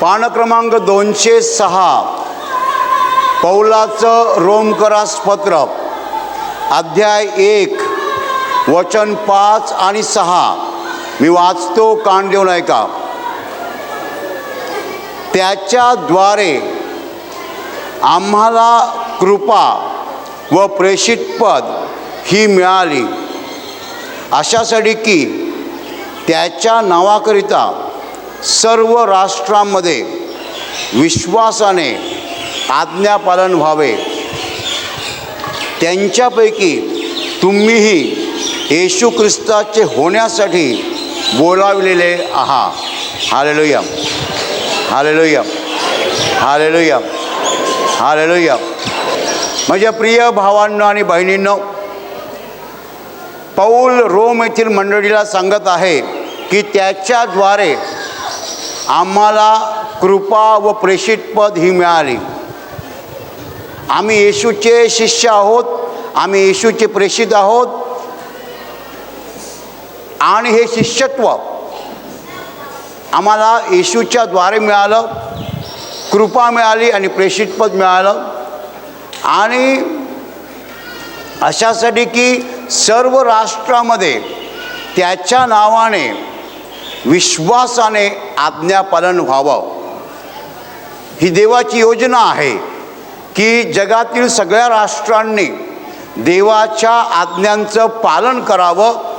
पान क्रमांक 206 पौलाचं रोमकरास पत्र अध्याय 1 वचन 5 आणि 6 मी वाचतो, कान देऊन ऐका. त्याच्याद्वारे आम्हाला कृपा व प्रेषितपद ही मिळाली, अशासाठी की त्याच्या नावाकरिता सर्व राष्ट्रांमध्ये विश्वासाने आज्ञापालन व्हावे. त्यांच्यापैकी तुम्हीही येशू ख्रिस्ताचे होण्यासाठी बोलावलेले आहात. Hallelujah, hallelujah, hallelujah, hallelujah. माझ्या प्रिय भावांनो आणि बहिणींनो, पौल रोम येथील मंडळीला सांगत आहे की त्याच्याद्वारे आम्हाला कृपा व प्रेषितपद ही मिळाली. आम्ही येशूचे शिष्य आहोत, आम्ही येशूचे प्रेषित आहोत आणि हे शिष्यत्व आम्हाला येशूच्या द्वारे मिळालं, कृपा मिळाली आणि प्रेषितपद मिळालं. आणि अशासाठी की सर्व राष्ट्रामध्ये त्याच्या नावाने विश्वासाने आज्ञापालन व्हावं. ही देवाची योजना आहे की जगातील सगळ्या राष्ट्रांनी देवाच्या आज्ञांचं पालन करावं.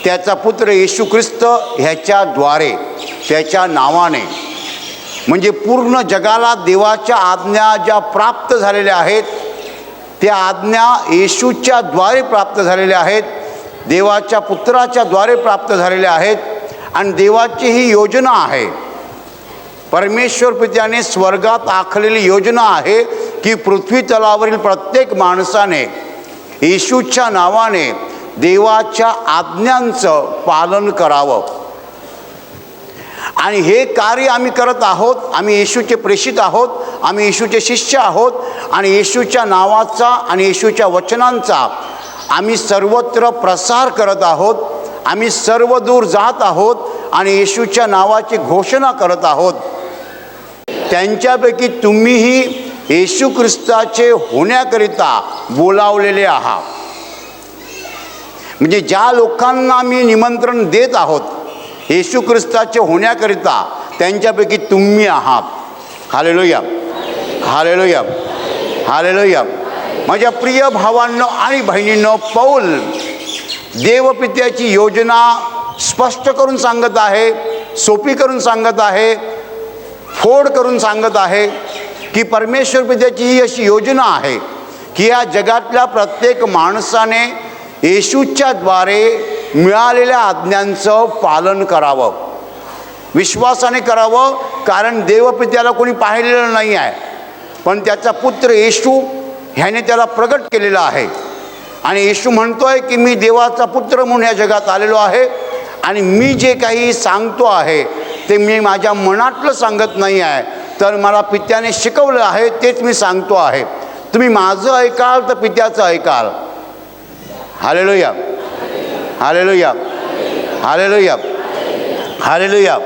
त्याचा पुत्र येशू ख्रिस्त ह्याच्याद्वारे, त्याच्या नावाने, म्हणजे पूर्ण जगाला देवाच्या आज्ञा ज्या प्राप्त झालेल्या आहेत त्या आज्ञा येशूच्या द्वारे प्राप्त झालेल्या आहेत, देवाच्या पुत्राच्या द्वारे प्राप्त झालेल्या आहेत. आणि देवाची ही योजना आहे, परमेश्वर पित्याने स्वर्गात आखलेली योजना आहे की पृथ्वी तलावरील प्रत्येक माणसाने येशूच्या नावाने देवाच्या आज्ञांचं पालन करावं. आणि हे कार्य आम्ही करत आहोत. आम्ही येशूचे प्रेषित आहोत, आम्ही येशूचे शिष्य आहोत आणि येशूच्या नावाचा आणि येशूच्या वचनांचा आम्ही सर्वत्र प्रसार करत आहोत. आम्ही सर्व दूर जात आहोत आणि येशूच्या नावाची घोषणा करत आहोत. त्यांच्यापैकी तुम्हीही येशू ख्रिस्ताचे होण्याकरिता बोलावलेले आहात. म्हणजे ज्या लोकांना आम्ही निमंत्रण देत आहोत येशू ख्रिस्ताचे होण्याकरिता, त्यांच्यापैकी तुम्ही आहात. Hallelujah, hallelujah, hallelujah. माझ्या प्रिय भावांनो आणि बहिणींनो, पौल देवपित्याची योजना स्पष्ट करून सांगत आहे, सोपी करून सांगत आहे, फोड करून सांगत आहे की परमेश्वर पित्याची ही अशी योजना आहे की या जगातल्या प्रत्येक माणसाने येशूच्या द्वारे मिळालेल्या आज्ञांचं पालन करावं, विश्वासाने करावं. कारण देवपित्याला कोणी पाहिलेलं नाही आहे, पण त्याचा पुत्र येशू ह्याने त्याला प्रगट केलेला आहे. आणि येशू म्हणतोय की मी देवाचा पुत्र म्हणून या जगात आलेलो आहे आणि मी जे काही सांगतो आहे ते मी माझ्या मनातलं सांगत नाही आहे, तर मला पित्याने शिकवलं आहे तेच मी सांगतो आहे. तुम्ही माझं ऐकाल तर पित्याचं ऐकाल. Hallelujah, hallelujah, hallelujah, hallelujah,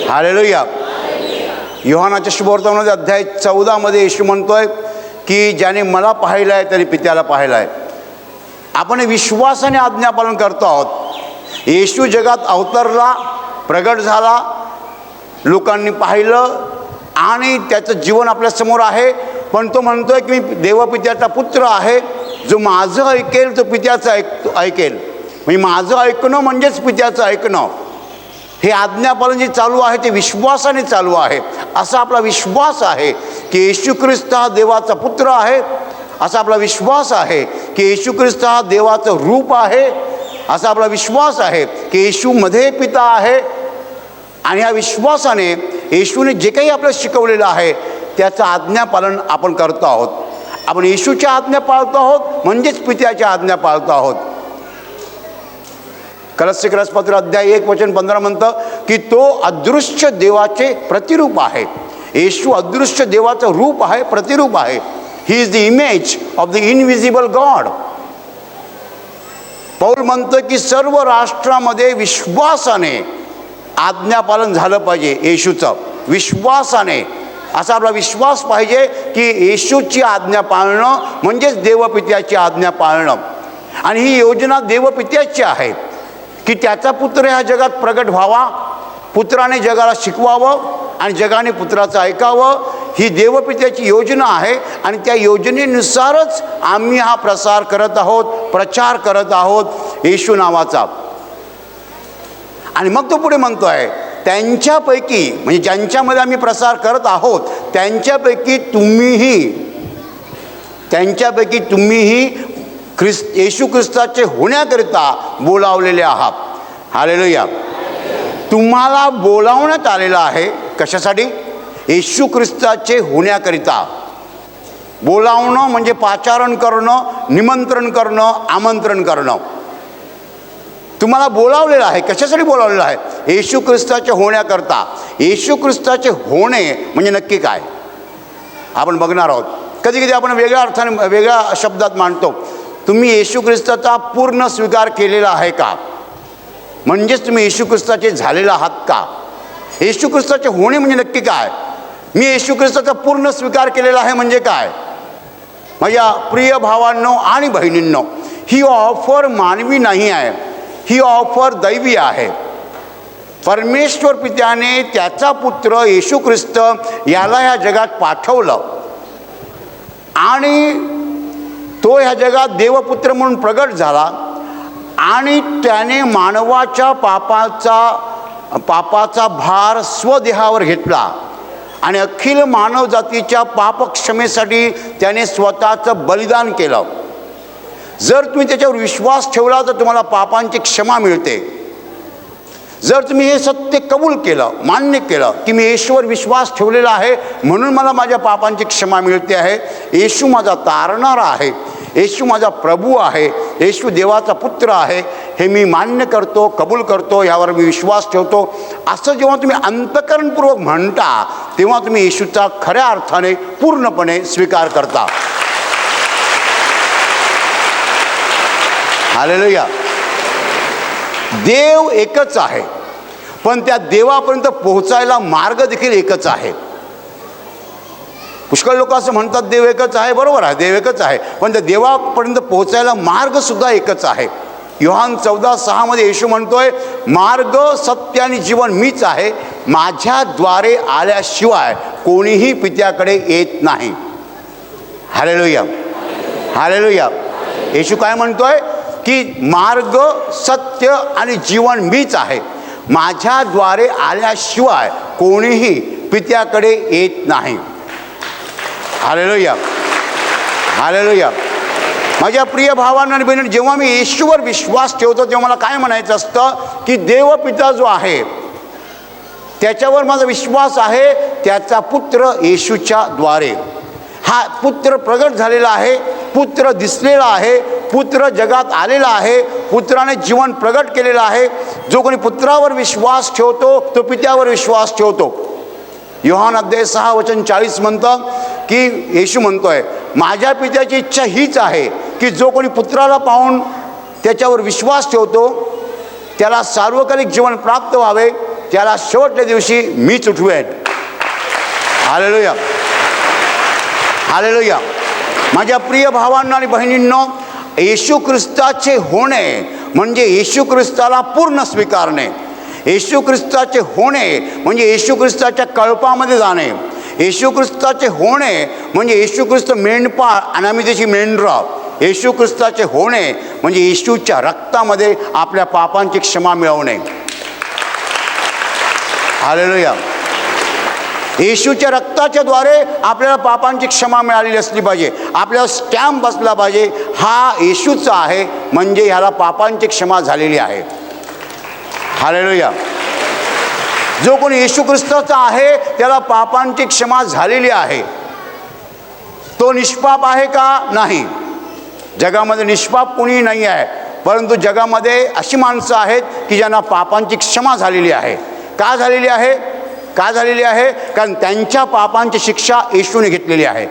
hallelujah. योहानाच्या शुभवर्तमानामध्ये अध्याय 14 येशू म्हणतोय की ज्याने मला पाहिलं आहे त्याने पित्याला पाहिलं आहे. आपण विश्वासाने आज्ञापालन करतो आहोत. येशू जगात अवतरला, प्रगट झाला, लोकांनी पाहिलं आणि त्याचं जीवन आपल्यासमोर आहे. पण तो म्हणतोय की मी देवपित्याचा पुत्र आहे, जो माझं ऐकेल तो पित्याचं ऐकेल. म्हणजे माझं ऐकणं म्हणजेच पित्याचं ऐकणं. हे आज्ञापालन जे चालू आहे ते विश्वासाने चालू आहे. असा आपला विश्वास आहे की येशू ख्रिस्त हा देवाचा पुत्र आहे. असा आपला विश्वास आहे की येशू ख्रिस्त हा देवाचं रूप आहे. असा आपला विश्वास आहे की येशूमध्ये पिता आहे. आणि ह्या विश्वासाने येशूने जे काही आपल्याला शिकवलेलं आहे त्याचं आज्ञापालन आपण करतो आहोत. आपण येशूच्या आज्ञा पाळतो आहोत म्हणजेच पित्याच्या आज्ञा पाळतो आहोत. कलस्सी पत्र अध्याय 1 वचन 15 म्हणतं की तो अदृश्य देवाचे प्रतिरूप आहे. येशू अदृश्य देवाचं रूप आहे, प्रतिरूप आहे. He is the image of the invisible God. Paul म्हणतो की सर्व राष्ट्रामध्ये विश्वासाने आज्ञापालन झालं पाहिजे येशूचं, विश्वासाने. असा आपला विश्वास पाहिजे की येशूची आज्ञा पाळणं म्हणजेच देवपित्याची आज्ञा पाळणं. आणि ही योजना देवपित्याची आहे की त्याचा पुत्र ह्या जगात प्रगट व्हावा, पुत्राने जगाला शिकवावं आणि जगाने पुत्राचं ऐकावं. ही देवपित्याची योजना आहे आणि त्या योजनेनुसारच आम्ही हा प्रसार करत आहोत, प्रचार करत आहोत येशू नावाचा. आणि मग तो पुढे म्हणतोय, त्यांच्यापैकी म्हणजे ज्यांच्यामध्ये आम्ही प्रसार करत आहोत त्यांच्यापैकी तुम्हीही येशू ख्रिस्ताचे होण्याकरिता बोलावलेले आहात. हालेलुया. तुम्हाला बोलावण्यात आलेलं आहे. कशासाठी? येशू ख्रिस्ताचे होण्याकरिता. बोलावणं म्हणजे पाचारण करणं, निमंत्रण करणं, आमंत्रण करणं. तुम्हाला बोलावलेलं आहे. कशासाठी बोलावलेलं आहे? येशू ख्रिस्ताचे होण्याकरता. येशू ख्रिस्ताचे होणे म्हणजे नक्की काय आपण बघणार आहोत. कधी कधी आपण वेगळ्या अर्थाने वेगळ्या शब्दात मांडतो. तुम्ही येशू ख्रिस्ताचा पूर्ण स्वीकार केलेला आहे का? म्हणजेच तुम्ही येशू ख्रिस्ताचे झालेला आहात का? येशू ख्रिस्ताचे होणे म्हणजे नक्की काय? मी येशू ख्रिस्ताचा पूर्ण स्वीकार केलेला आहे म्हणजे काय? माझ्या प्रिय भावांनो आणि बहिणींनो, ही ऑफर मानवी नाही आहे, ही ऑफर दैवी आहे. परमेश्वर पित्याने त्याचा पुत्र येशू ख्रिस्त याला ह्या जगात पाठवलं आणि तो ह्या जगात देवपुत्र म्हणून प्रगट झाला आणि त्याने मानवाच्या पापाचा भार स्वदेहावर घेतला आणि अखिल मानवजातीच्या पापक्षमेसाठी त्याने स्वतःचं बलिदान केलं. जर तुम्ही त्याच्यावर विश्वास ठेवला तर तुम्हाला पापांची क्षमा मिळते. जर तुम्ही हे सत्य कबूल केलं, मान्य केलं की मी येशूवर विश्वास ठेवलेला आहे म्हणून मला माझ्या पापांची क्षमा मिळते आहे, येशू माझा तारणारा आहे, येशू माझा प्रभू आहे, येशू देवाचा पुत्र आहे, हे मी मान्य करतो, कबूल करतो, यावर मी विश्वास ठेवतो, असं जेव्हा तुम्ही अंतःकरणपूर्वक म्हणता तेव्हा तुम्ही येशूचा खऱ्या अर्थाने पूर्णपणे स्वीकार करता. हालेलुया. देव एकच आहे पण त्या देवापर्यंत पोहोचायला मार्ग देखील एकच आहे. पुष्कळ लोक असं म्हणतात देव एकच आहे. बरोबर आहे, देव एकच आहे, पण त्या देवापर्यंत पोहोचायला मार्ग सुद्धा एकच आहे. योहान 14:6 येशू म्हणतोय, मार्ग, सत्य आणि जीवन मीच आहे, माझ्याद्वारे आल्याशिवाय कोणीही पित्याकडे येत नाही. हालेलुया. हालेलुया. येशू काय म्हणतोय की मार्ग, सत्य आणि जीवन मीच आहे, माझ्याद्वारे आल्याशिवाय कोणीही पित्याकडे येत नाही. हालेलुया. हालेलुया. माझ्या प्रिय भावांना आणि बहिणींनो, जेव्हा मी येशूवर विश्वास ठेवतो तेव्हा मला काय म्हणायचं असतं की देवपिता जो आहे त्याच्यावर माझा विश्वास आहे, त्याचा पुत्र येशूच्या द्वारे. हा पुत्र प्रगट झालेला आहे, पुत्र दिसलेला आहे, पुत्र जगात आलेला आहे, पुत्राने जीवन प्रगट केलेलं आहे. जो कोणी पुत्रावर विश्वास ठेवतो तो पित्यावर विश्वास ठेवतो. योहान 6:40 म्हणतं की येशू म्हणतोय, माझ्या पित्याची इच्छा हीच आहे की जो कोणी पुत्राला पाहून त्याच्यावर विश्वास ठेवतो त्याला सार्वकालिक जीवन प्राप्त व्हावे, त्याला शेवटच्या दिवशी मीच उठवेन. हालेलुया. हालेलुया. माझ्या प्रिय भावांना आणि बहिणींनो, येशू ख्रिस्ताचे होणे म्हणजे येशू ख्रिस्ताला पूर्ण स्वीकारणे. येशू ख्रिस्ताचे होणे म्हणजे येशू ख्रिस्ताच्या कळपामध्ये जाणे. येशू ख्रिस्ताचे होणे म्हणजे येशू ख्रिस्त मेंढपाळ आणि आम्ही त्याची मेंढरं. येशू ख्रिस्ताचे होणे म्हणजे येशूच्या रक्तामध्ये आपल्या पापांची क्षमा मिळवणे. हालेलुया. येशूच्या रक्ताच्या द्वारे आपल्याला पापांची क्षमा मिळालेली असली पाहिजे. आपल्याला स्टॅम्प बसला पाहिजे, हा येशूचा आहे म्हणजे ह्याला पापांची क्षमा झालेली आहे. हालेलुया. जो कोणी येशू ख्रिस्ताचा आहे त्याला पापांची क्षमा झालेली आहे. तो निष्पाप आहे का? नाही. जगामध्ये निष्पाप कोणीही नाही आहे, परंतु जगामध्ये अशी माणसं आहेत की ज्यांना पापांची क्षमा झालेली आहे. का झालेली आहे? का झालेली आहे? कारण त्यांच्या पापांची शिक्षा येशूने घेतलेली आहे.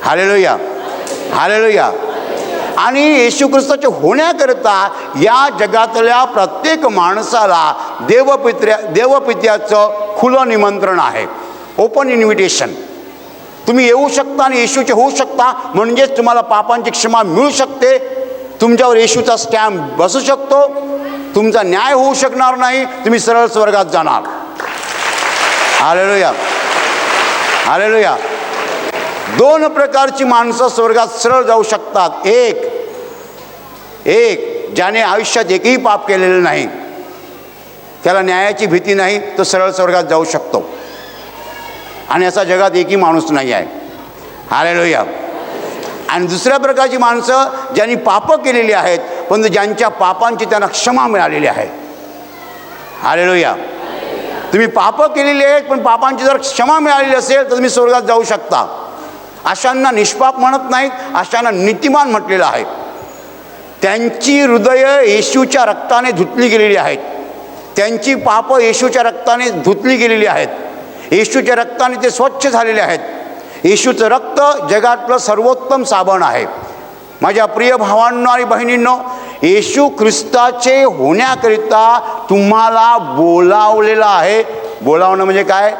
हालेलुया. हालेलुया. आणि येशू ख्रिस्ताचे होण्याकरिता या जगातल्या प्रत्येक माणसाला देवपित्याचं खुलं निमंत्रण आहे, ओपन इन्व्हिटेशन. तुम्ही येऊ शकता आणि येशूचे होऊ शकता, म्हणजेच तुम्हाला पापांची क्षमा मिळू शकते, तुमच्यावर येशूचा स्टॅम्प बसू शकतो, तुमचा न्याय होऊ शकणार नाही, तुम्ही सरळ स्वर्गात जाणार. Hallelujah, hallelujah. दोन प्रकारची माणसं स्वर्गात सरळ जाऊ शकतात. एक ज्याने आयुष्यात एकही पाप केलेलं नाही, त्याला न्यायाची भीती नाही, तो सरळ स्वर्गात जाऊ शकतो. आणि असा जगात एकही माणूस नाही आहे. हालेलुया. आणि दुसऱ्या प्रकारची माणसं ज्यांनी पापं केलेली आहेत, पण ज्यांच्या पापांची त्यांना क्षमा मिळालेली आहे. हालेलुया. तुम्ही पापं केलेली आहेत, पण पापांची जर क्षमा मिळालेली असेल तर तुम्ही स्वर्गात जाऊ शकता. अशांना निष्पाप म्हणत नाहीत, अशांना नीतिमान म्हटलेलं आहे. त्यांची हृदयं येशूच्या रक्ताने धुतली गेलेली आहेत, त्यांची पापं येशूच्या रक्ताने धुतली गेलेली आहेत, येशूच्या रक्ताने ते स्वच्छ झालेले आहेत. येशूचं रक्त जगातलं सर्वोत्तम साबण आहे. माझ्या प्रिय भावांनो आणि बहिणींनो, येशू ख्रिस्ताचे होण्याकरिता तुम्हाला बोलावलेलं आहे. बोलावणं म्हणजे काय?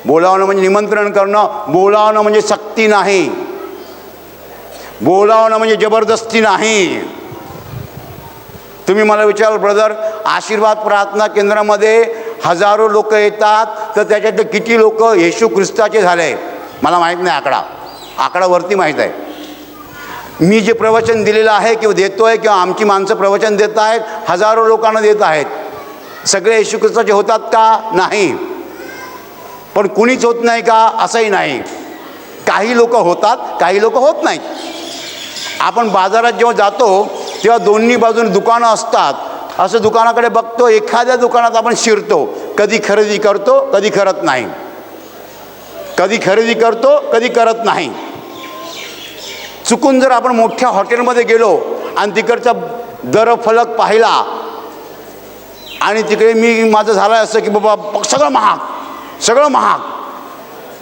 बोलावणं म्हणजे निमंत्रण करणं. बोलावणं म्हणजे सक्ती नाही, बोलावणं म्हणजे जबरदस्ती नाही. तुम्ही मला विचाराल, ब्रदर, आशीर्वाद प्रार्थना केंद्रामध्ये हजारो लोक येतात, तर त्याच्यातले किती लोक येशू ख्रिस्ताचे झाले? मला माहीत नाही, आकडा वरती माहीत आहे. मी जे प्रवचन दिलेलं आहे किंवा देतो आहे, किंवा आमची माणसं प्रवचन देत आहेत, हजारो लोकांना देत आहेत. सगळे येशू ख्रिस्ताचे होतात का? नाही. पण कुणीच होत नाही का? असंही नाही. काही लोक होतात, काही लोक होत नाहीत. आपण बाजारात जेव्हा जातो तेव्हा दोन्ही बाजूने दुकानं असतात. असं दुकानाकडे बघतो, एखाद्या दुकानात आपण शिरतो, कधी खरेदी करतो, कधी करत नाही, कधी खरेदी करतो, कधी करत नाही. चुकून जर आपण मोठ्या हॉटेलमध्ये गेलो आणि तिकडचा दरफलक पाहिला आणि तिकडे माझं झालं असं की बाबा सगळं महाग,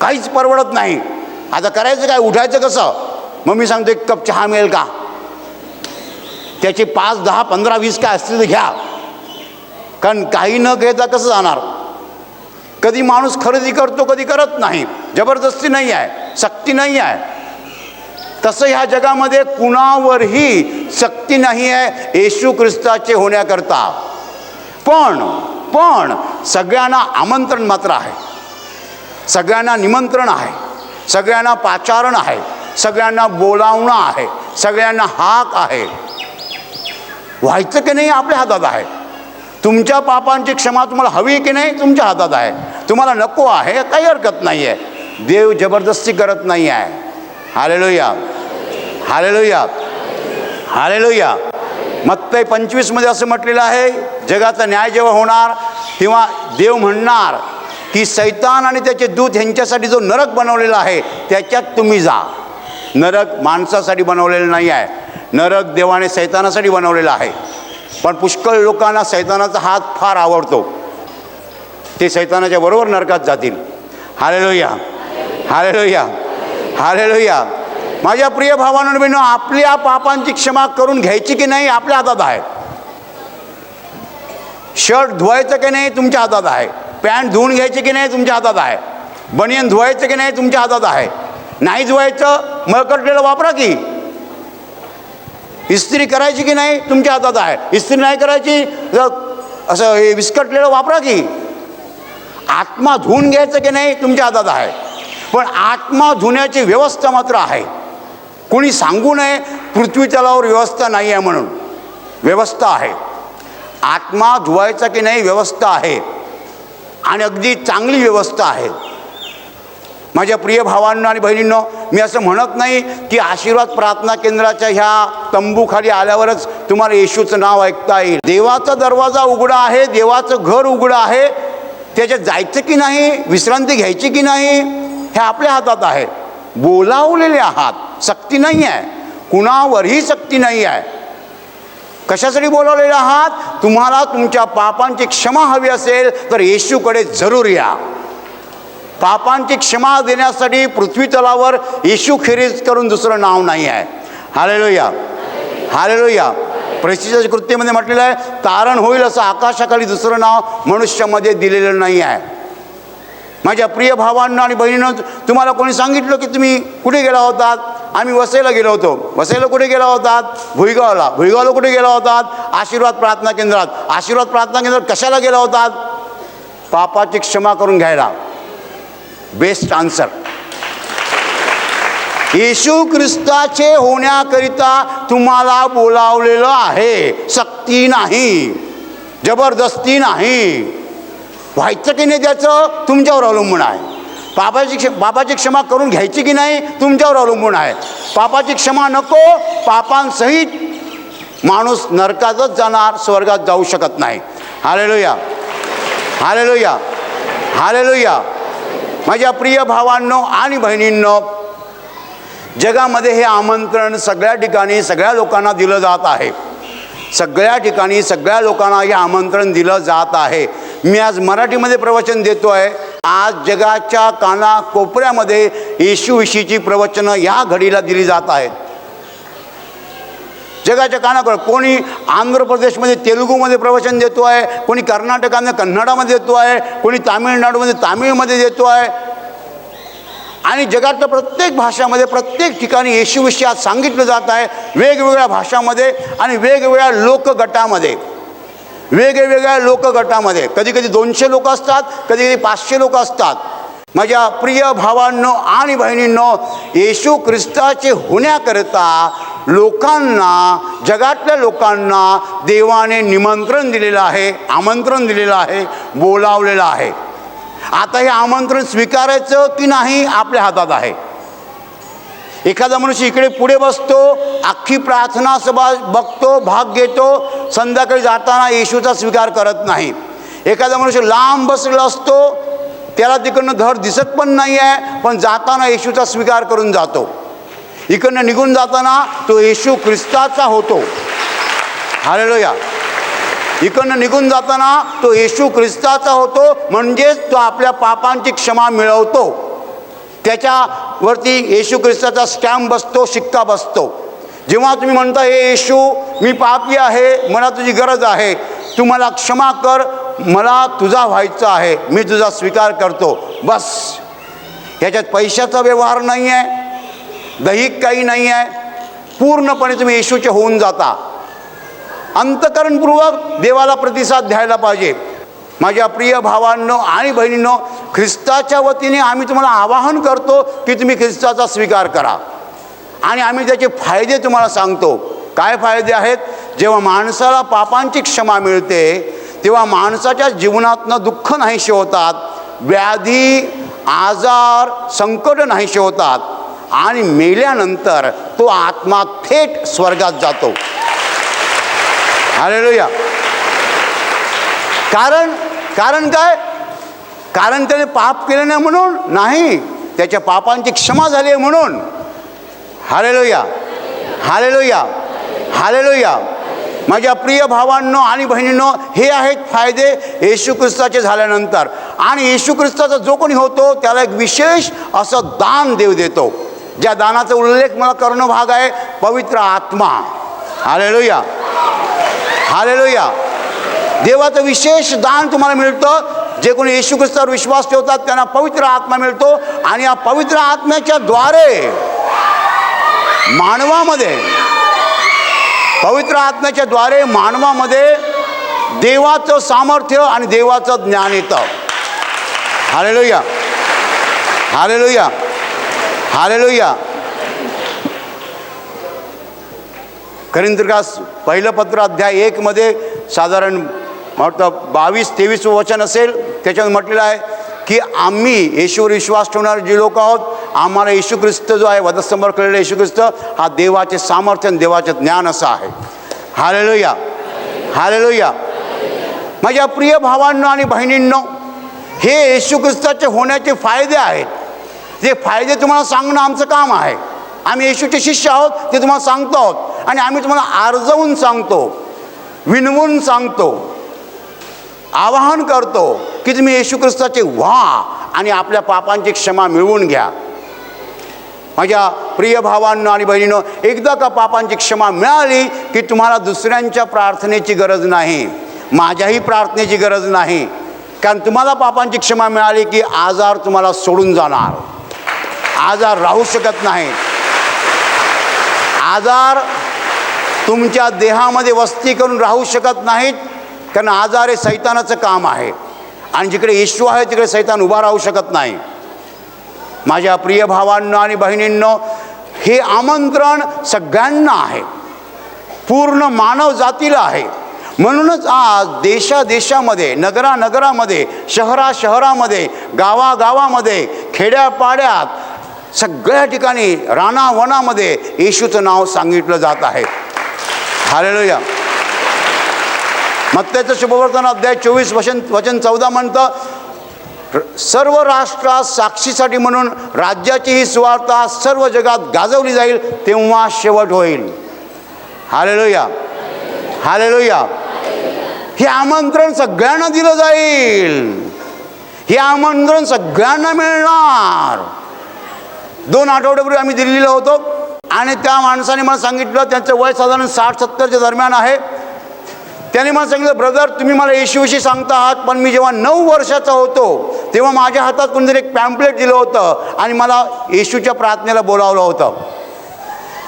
काहीच परवडत नाही. आता करायचं काय? उठायचं कसं? मग मी सांगतो, एक कप चहा मिळेल का? त्याचे 5, 10, 15, 20 काय असतील तर घ्या, कारण काही न घेता कसं जाणार? कधी माणूस खरेदी करतो, कधी करत नाही. जबरदस्ती नाही आहे, सक्ती नाही आहे. तसं ह्या जगामध्ये कुणावरही सक्ती नाही आहे येशू ख्रिस्ताचे होण्याकरता. पण सगळ्यांना आमंत्रण मात्र आहे, सगळ्यांना निमंत्रण आहे, सगळ्यांना पाचारण आहे, सगळ्यांना बोलावणं आहे, सगळ्यांना हाक आहे. व्हायचं की नाही आपल्या हातात आहे. तुमच्या पापांची क्षमा तुम्हाला हवी की नाही तुमच्या हातात आहे. तुम्हाला नको आहे, काही हरकत नाही आहे. देव जबरदस्ती करत नाही आहे. Hallelujah, hallelujah, hallelujah. मत्ती 25 मध्ये असं म्हटलेलं आहे, जगाचा न्याय जेव्हा होणार तेव्हा देव म्हणणार की सैतान आणि त्याचे दूत ह्यांच्यासाठी जो नरक बनवलेला आहे त्याच्यात तुम्ही जा. नरक माणसासाठी बनवलेलं नाही आहे, नरक देवाने सैतानासाठी बनवलेला आहे. पण पुष्कळ लोकांना सैतानाचा हात फार आवडतो, ते सैतानाच्या बरोबर नरकात जातील. Hallelujah, hallelujah, hallelujah. माझ्या प्रिय भावांनो बहिणींनो, आपल्या पापांची क्षमा करून घ्यायची की नाही आपल्या हातात आहे. शर्ट धुवायचं की नाही तुमच्या हातात आहे. पॅन्ट धुवून घ्यायची की नाही तुमच्या हातात आहे. बनियन धुवायचं की नाही तुमच्या हातात आहे. नाही धुवायचं, मळकटलेलं वापरा की. इस्त्री करायची की नाही तुमच्या हातात आहे. इस्त्री नाही करायची असं हे विस्कटलेलं वापरा की. आत्मा धुवून घ्यायचं की नाही तुमच्या हातात आहे. पण आत्मा धुण्याची व्यवस्था मात्र आहे. कोणी सांगू नये पृथ्वी तलावर व्यवस्था नाही आहे म्हणून. व्यवस्था आहे. आत्मा धुवायचा की नाही व्यवस्था आहे, आणि अगदी चांगली व्यवस्था आहे. माझ्या प्रिय भावांनो आणि बहिणींनो, मी असं म्हणत नाही की आशीर्वाद प्रार्थना केंद्राच्या ह्या तंबूखाली आल्यावरच तुम्हाला येशूचं नाव ऐकता येईल. देवाचा दरवाजा उघडा आहे, देवाचं घर उघडं आहे. त्याच्यात जायचं की नाही, विश्रांती घ्यायची की नाही, हे आपल्या हातात आहे. बोलावलेले आहात, सक्ती नाही आहे, कुणावरही सक्ती नाही आहे. कशासाठी बोलावलेले आहात? तुम्हाला तुमच्या पापांची क्षमा हवी असेल तर येशूकडे जरूर या. पापांची क्षमा देण्यासाठी पृथ्वी तलावर येशू खेरीज करून दुसरं नाव नाही आहे. Hallelujah, hallelujah. प्रचितीच्या कृत्येमध्ये म्हटलेलं आहे, तारण होईल असं आकाशाखाली दुसरं नाव मनुष्यामध्ये दिलेलं नाही आहे. माझ्या प्रिय भावांना आणि बहिणींनो, तुम्हाला कोणी सांगितलं की तुम्ही कुठे गेला होतात? आम्ही वसईला गेलो होतो. वसईला कुठे गेला होतात? भुईगावला. भुईगावला कुठे गेला होतात? आशीर्वाद प्रार्थना केंद्रात. आशीर्वाद प्रार्थना केंद्रात कशाला गेला होतात? पापाची क्षमा करून घ्यायला. Best answer. येशू ख्रिस्ताचे होण्याकरिता तुम्हाला बोलावलेलं आहे. सक्ती नाही, जबरदस्ती नाही. व्हायचं की नाही त्याचं तुमच्यावर अवलंबून आहे. पापाची क्षमा करून घ्यायची की नाही तुमच्यावर अवलंबून आहे. पापाची क्षमा नको, पापांसहित माणूस नरकातच जाणार, स्वर्गात जाऊ शकत नाही. Hallelujah, hallelujah, hallelujah. माझ्या प्रिय भावांनो आणि बहिणींनो, जगामध्ये हे आमंत्रण सगळ्या ठिकाणी सगळ्या लोकांना दिलं जात आहे. सगळ्या ठिकाणी सगळ्या लोकांना हे आमंत्रण दिलं जात आहे. मी आज मराठीमध्ये प्रवचन देतो आहे. आज जगाच्या कानाकोपऱ्यामध्ये येशूविषयीची प्रवचनं या घडीला दिली जात आहेत. जगाच्या कानाकोपऱ्यात कोणी आंध्र प्रदेशमध्ये तेलुगूमध्ये प्रवचन देतो आहे, कोणी कर्नाटकामध्ये कन्नडामध्ये देतो आहे, कोणी तामिळनाडूमध्ये तामिळमध्ये देतो आहे. आणि जगातल्या प्रत्येक भाषामध्ये प्रत्येक ठिकाणी येशूविषयी आज सांगितलं जात आहे. वेगवेगळ्या भाषामध्ये आणि वेगवेगळ्या लोकगटामध्ये. वेगवेगळ्या लोकगटामध्ये कधी कधी 200 लोक असतात, कधी कधी 500 लोक असतात. माझ्या प्रिय भावांनो आणि बहिणींनो, येशू ख्रिस्ताचे होण्याकरिता लोकांना, जगातल्या लोकांना देवाने निमंत्रण दिलेलं आहे, आमंत्रण दिलेलं आहे, बोलावलेलं आहे. आता हे आमंत्रण स्वीकारायचं की नाही आपल्या हातात आहे. एखादा मनुष्य इकडे पुढे बसतो, अख्खी प्रार्थना सभा बघतो, भाग घेतो, संध्याकाळी जाताना येशूचा स्वीकार करत नाही. एखादा मनुष्य लांब बसलेला असतो, त्याला तिकडनं धड दिसत पण नाही आहे, पण जाताना येशूचा स्वीकार करून जातो. इकडनं निघून जाताना तो येशू ख्रिस्ताचा होतो. हालेलुया. इकडनं निघून जाताना तो येशू ख्रिस्ताचा होतो, म्हणजेच तो आपल्या पापांची क्षमा मिळवतो. त्याच्यावरती येशू ख्रिस्ताचा स्टॅम्प बसतो, शिक्का बसतो. जेव्हा तुम्ही म्हणता, हे येशू, मी पापी आहे, मला तुझी गरज आहे, तू मला क्षमा कर, मला तुझा व्हायचं आहे, मी तुझा स्वीकार करतो, बस. ह्याच्यात पैशाचा व्यवहार नाही आहे, दैहिक काही नाही आहे. पूर्णपणे तुम्ही येशूचे होऊन जाता. अंतःकरणपूर्वक देवाला प्रतिसाद द्यायला पाहिजे. माझ्या प्रिय भावांनो आणि बहिणींनो, ख्रिस्ताच्या वतीने आम्ही तुम्हाला आवाहन करतो की तुम्ही ख्रिस्ताचा स्वीकार करा. आणि आम्ही त्याचे फायदे तुम्हाला सांगतो. काय फायदे आहेत? जेव्हा माणसाला पापांची क्षमा मिळते, तेव्हा माणसाच्या जीवनातनं दुःख नाहीसे होतात, व्याधी, आजार, संकट नाहीसे होतात, आणि मेल्यानंतर तो आत्मा थेट स्वर्गात जातो. हालेलुया. कारण काय? कारण त्याने पाप केले नाही म्हणून नाही, त्याच्या पापांची क्षमा झाली आहे म्हणून. Hallelujah, hallelujah, hallelujah. माझ्या प्रिय भावांनो आणि बहिणींनो, हे आहेत फायदे येशू ख्रिस्ताचे झाल्यानंतर. आणि येशू ख्रिस्ताचा जो कोणी होतो त्याला एक विशेष असं दान देव देतो. ज्या दानाचा उल्लेख मला करणं भाग आहे, पवित्र आत्मा. Hallelujah, hallelujah. देवाचं विशेष दान तुम्हाला मिळतं. जे कोणी येशू ख्रिस्तावर विश्वास ठेवतात त्यांना पवित्र आत्मा मिळतो. आणि या पवित्र आत्म्याच्या द्वारे मानवामध्ये, पवित्र आत्म्याच्या द्वारे मानवामध्ये देवाचं सामर्थ्य आणि देवाचं ज्ञान येतं. Hallelujah, hallelujah, hallelujah. कोरिन्थियस पहिलं पत्र अध्याय 1 मध्ये साधारण म्हटलं 22-23 वचन असेल. त्याच्यात म्हटलेलं आहे की आम्ही येशूवर विश्वास ठेवणारे जे लोक आहोत, आम्हाला येशू ख्रिस्त जो आहे, वधस्तंभावर केलेला येशू ख्रिस्त हा देवाचे सामर्थ्य आणि देवाचे ज्ञान असं आहे. Hallelujah, hallelujah. माझ्या प्रिय भावांनो आणि बहिणींनो, हे येशू ख्रिस्ताचे होण्याचे फायदे आहेत. ते फायदे तुम्हाला सांगणं आमचं काम आहे. आम्ही येशूचे शिष्य आहोत, ते तुम्हाला सांगतो आहोत. आणि आम्ही तुम्हाला आर्जवून सांगतो, विनवून सांगतो, आवाहन करतो की तुम्ही येशू ख्रिस्ताचे व्हा आणि आपल्या पापांची क्षमा मिळवून घ्या. माझ्या प्रिय भावांनो आणि बहिणींनो, एकदा का पापांची क्षमा मिळाली की तुम्हाला दुसऱ्यांच्या प्रार्थनेची गरज नाही, माझ्याही प्रार्थनेची गरज नाही. कारण तुम्हाला पापांची क्षमा मिळाली की आजार तुम्हाला सोडून जाणार. आजार राहू शकत नाही. आजार तुमच्या देहामध्ये वस्ती करून राहू शकत नाहीत, कारण आजार हे सैतानाचं काम आहे. आणि जिकडे येशू आहे तिकडे सैतान उभा राहू शकत नाही. माझ्या प्रिय भावांनो आणि बहिणींनो, हे आमंत्रण सगळ्यांना आहे, पूर्ण मानव जातीला आहे. म्हणूनच आज देशादेशामध्ये, नगरामध्ये, शहरामध्ये, गावागावामध्ये, खेड्यापाड्यात, सगळ्या ठिकाणी, रानावनामध्ये येशूचं नाव सांगितलं जात आहे. हालेलुया. मत्तेचं शुभवर्तन अध्याय 24 वचन 14 म्हणतं, सर्व राष्ट्रात साक्षीसाठी म्हणून राज्याची ही सुवार्ता सर्व जगात गाजवली जाईल, तेव्हा शेवट होईल. हालेलुया. हालेलुया. हे आमंत्रण सगळ्यांना दिलं जाईल. हे आमंत्रण सगळ्यांना मिळणार. 2 आठवड्यापूर्वी आम्ही दिल्लीला होतो आणि त्या माणसाने मला सांगितलं, त्यांचं वय साधारण 60-70च्या दरम्यान आहे. त्याने मला सांगितलं, ब्रदर तुम्ही मला येशूविषयी सांगता आहात, पण मी जेव्हा 9 वर्षाचा होतो तेव्हा माझ्या हातात कोणीतरी एक पॅम्पलेट दिलं होतं आणि मला येशूच्या प्रार्थनेला बोलावलं होतं.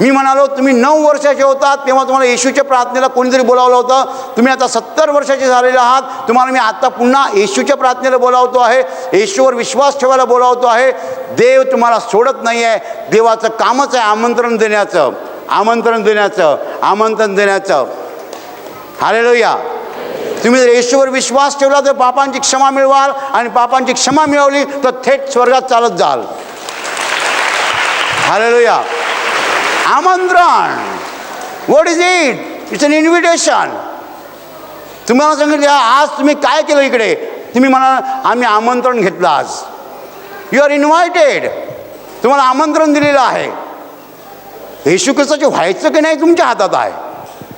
मी म्हणालो, तुम्ही 9 वर्षाचे होतात तेव्हा तुम्हाला येशूच्या प्रार्थनेला कोणीतरी बोलावलं होतं. तुम्ही आता 70 वर्षाचे झालेले आहात, तुम्हाला मी आता पुन्हा येशूच्या प्रार्थनेला बोलावतो आहे, येशूवर विश्वास ठेवायला बोलावतो आहे. देव तुम्हाला सोडत नाही आहे. देवाचं कामच आहे आमंत्रण देण्याचं, आमंत्रण देण्याचं, आमंत्रण देण्याचं. हालेलुया. तुम्ही जर येशूवर विश्वास ठेवला तर पापांची क्षमा मिळवाल, आणि पापांची क्षमा मिळवली तर थेट स्वर्गात चालत जाल. हालेलुया. आमंत्रण, what is it? It's an invitation. तुम्हाला सांगितलं, आज तुम्ही काय केलं इकडे? तुम्ही म्हणाल, आम्ही आमंत्रण घेतलं आज. You are invited. तुम्हाला आमंत्रण दिलेलं आहे. येशू ख्रिस्ताचे व्हायचं की नाही तुमच्या हातात आहे,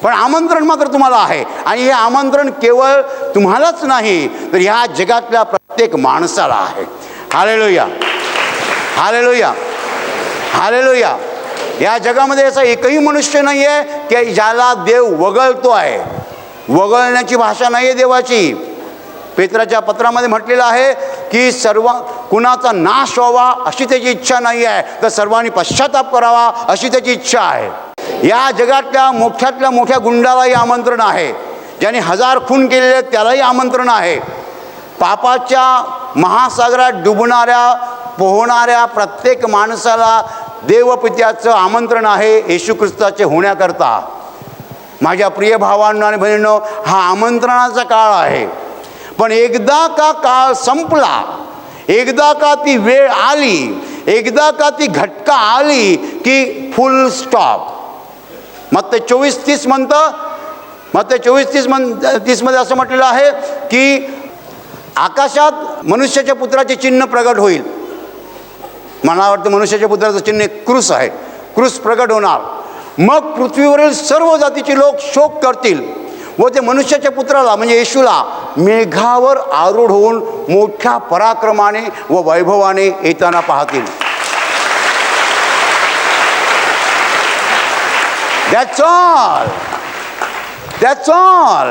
पण आमंत्रण मात्र तुम्हाला आहे. आणि हे आमंत्रण केवळ तुम्हालाच नाही, तर ह्या जगातल्या प्रत्येक माणसाला आहे. हालेलुया. हालेलुया. हालेलुया. या जगामध्ये असा एकही मनुष्य नाही आहे की ज्याला देव वगळतो आहे. वगळण्याची भाषा नाही आहे देवाची. पेत्राच्या पत्रामध्ये म्हटलेलं आहे की कुणाचा नाश व्हावा अशी त्याची इच्छा नाही आहे, तर सर्वांनी पश्चाताप करावा अशी त्याची इच्छा आहे. या जगातल्या मोठ्यातल्या मोठ्या गुंडालाही आमंत्रण आहे. ज्याने 1000 खून केलेले त्यालाही आमंत्रण आहे. पापाच्या महासागरात डुबणाऱ्या पोहणाऱ्या प्रत्येक माणसाला देवपित्याचं आमंत्रण आहे येशू ख्रिस्ताचे होण्याकरता. माझ्या प्रिय भावांनो आणि बहिणींनो, हा आमंत्रणाचा काळ आहे. पण एकदा का काळ संपला, एकदा का ती वेळ आली, एकदा का ती घटका आली की फुल स्टॉप. मत्ते 24:30 म्हणतं, मत्ते 24:30 मध्ये असं म्हटलेलं आहे की आकाशात मनुष्याच्या पुत्राचे चिन्ह प्रगट होईल. मला वाटतं मनुष्याच्या पुत्राचं चिन्ह क्रूस आहे. क्रूस प्रगट होणार. मग पृथ्वीवरील सर्व जातीचे लोक शोक करतील व ते मनुष्याच्या पुत्राला म्हणजे येशूला मेघावर आरूढ होऊन मोठ्या पराक्रमाने व वैभवाने येताना पाहतील. That's all. That's all.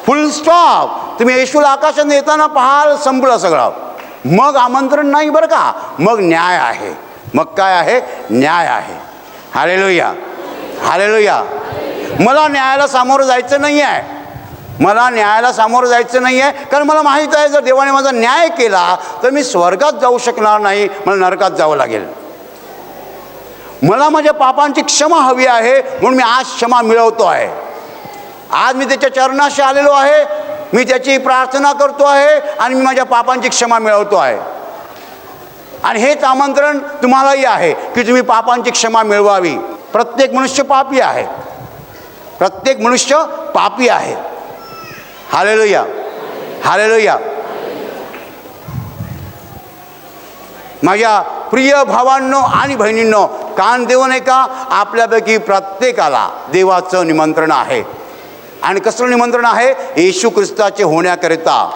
Full stop. तुम्ही येशूला आकाशात येताना पाहाल, संपलं सगळं. मग आमंत्रण नाही बरं का, मग न्याय आहे. मग काय आहे? न्याय आहे. हालेलुया. हालेलुया. मला न्यायाला सामोरं जायचं नाही आहे. मला न्यायाला सामोरं जायचं नाही आहे, कारण मला माहीत आहे जर देवाने माझा न्याय केला तर मी स्वर्गात जाऊ शकणार नाही, मला नरकात जावं लागेल. मला माझ्या पापांची क्षमा हवी आहे, म्हणून मी आज क्षमा मिळवतो आहे. आज मी त्याच्या चरणाशी आलेलो आहे, मी त्याची प्रार्थना करतो आहे आणि मी माझ्या पापांची क्षमा मिळवतो आहे. आणि हेच आमंत्रण तुम्हालाही आहे की तुम्ही पापांची क्षमा मिळवावी. प्रत्येक मनुष्य पापी आहे. प्रत्येक मनुष्य पापी आहे. हालेलुया. हालेलुया. माझ्या प्रिय भावांनो आणि बहिणींनो, कान देऊन ऐका, आपल्यापैकी प्रत्येकाला देवाचं निमंत्रण आहे. आणि कसलं निमंत्रण आहे? येशू ख्रिस्ताचे होण्याकरिता.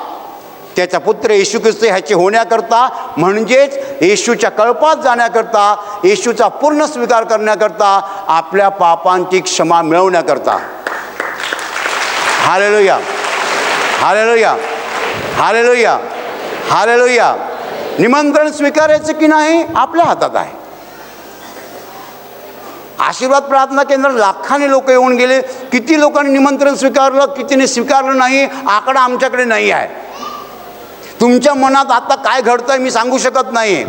त्याचा पुत्र येशू ख्रिस्त ह्याचे होण्याकरता, म्हणजेच येशूच्या कळपात जाण्याकरता, येशूचा पूर्ण स्वीकार करण्याकरता, आपल्या पापांची क्षमा मिळवण्याकरता. Hallelujah, hallelujah, hallelujah, hallelujah. निमंत्रण स्वीकारायचं की नाही आपल्या हातात आहे. आशीर्वाद प्रार्थना केंद्रात लाखांनी लोक येऊन गेले. किती लोकांनी निमंत्रण स्वीकारलं, कितीने स्वीकारलं नाही, आकडा आमच्याकडे नाही आहे. तुमच्या मनात आता काय घडतंय मी सांगू शकत नाही.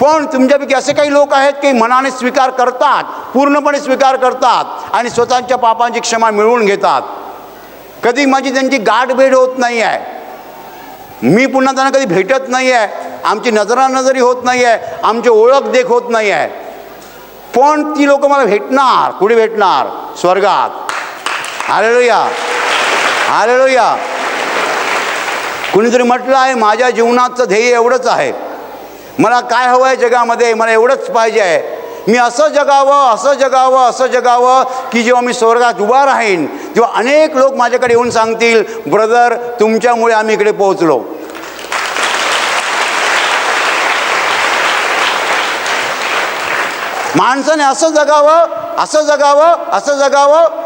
पण तुमच्यापैकी असे काही लोक आहेत की मनाने स्वीकार करतात, पूर्णपणे स्वीकार करतात आणि स्वतःच्या पापांची क्षमा मिळवून घेतात. कधी माझी त्यांची गाठभेट होत नाही आहे, मी पुन्हा त्यांना कधी भेटत नाही आहे, आमची नजरानजरी होत नाही आहे, आमची ओळख देख होत नाही आहे. पण ती लोक मला भेटणार. कुठे भेटणार? स्वर्गात. Hallelujah, hallelujah. कुणीतरी म्हटलं आहे माझ्या जीवनाचं ध्येय एवढंच आहे, मला काय हवं आहे जगामध्ये, मला एवढंच पाहिजे आहे, मी असं जगावं, असं जगावं, असं जगावं की जेव्हा मी स्वर्गात उभा राहीन तेव्हा अनेक लोक माझ्याकडे येऊन सांगतील, ब्रदर तुमच्यामुळे आम्ही इकडे पोहोचलो. माणसाने असं जगावं, असं जगावं, असं जगावं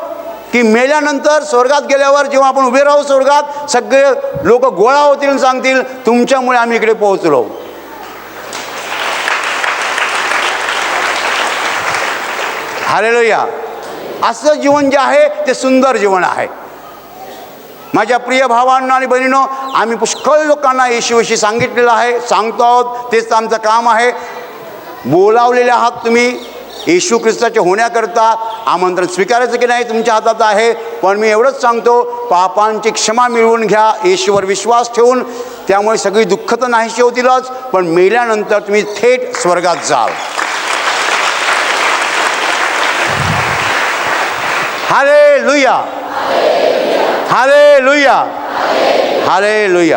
की मेल्यानंतर स्वर्गात गेल्यावर जेव्हा आपण उभे राहू स्वर्गात, सगळे लोक गोळा होतील आणि सांगतील तुमच्यामुळे आम्ही इकडे पोहोचलो. हालेलुया. असं जीवन जे आहे ते सुंदर जीवन आहे. माझ्या प्रिय भावांनो आणि बहिणींनो, आम्ही पुष्कळ लोकांना येशूविषयी सांगितलेलं आहे, सांगतो आहोत, तेच आमचं काम आहे. बोलावलेले आहात तुम्ही येशू ख्रिस्ताचे होण्याकरता. आमंत्रण स्वीकारायचं की नाही तुमच्या हातात आहे. पण मी एवढंच सांगतो, पापांची क्षमा मिळवून घ्या येशूवर विश्वास ठेवून. त्यामुळे सगळी दुःख तर नाहीशी होतीलच, पण मेल्यानंतर तुम्ही थेट स्वर्गात जाल. Hallelujah, hallelujah, hallelujah.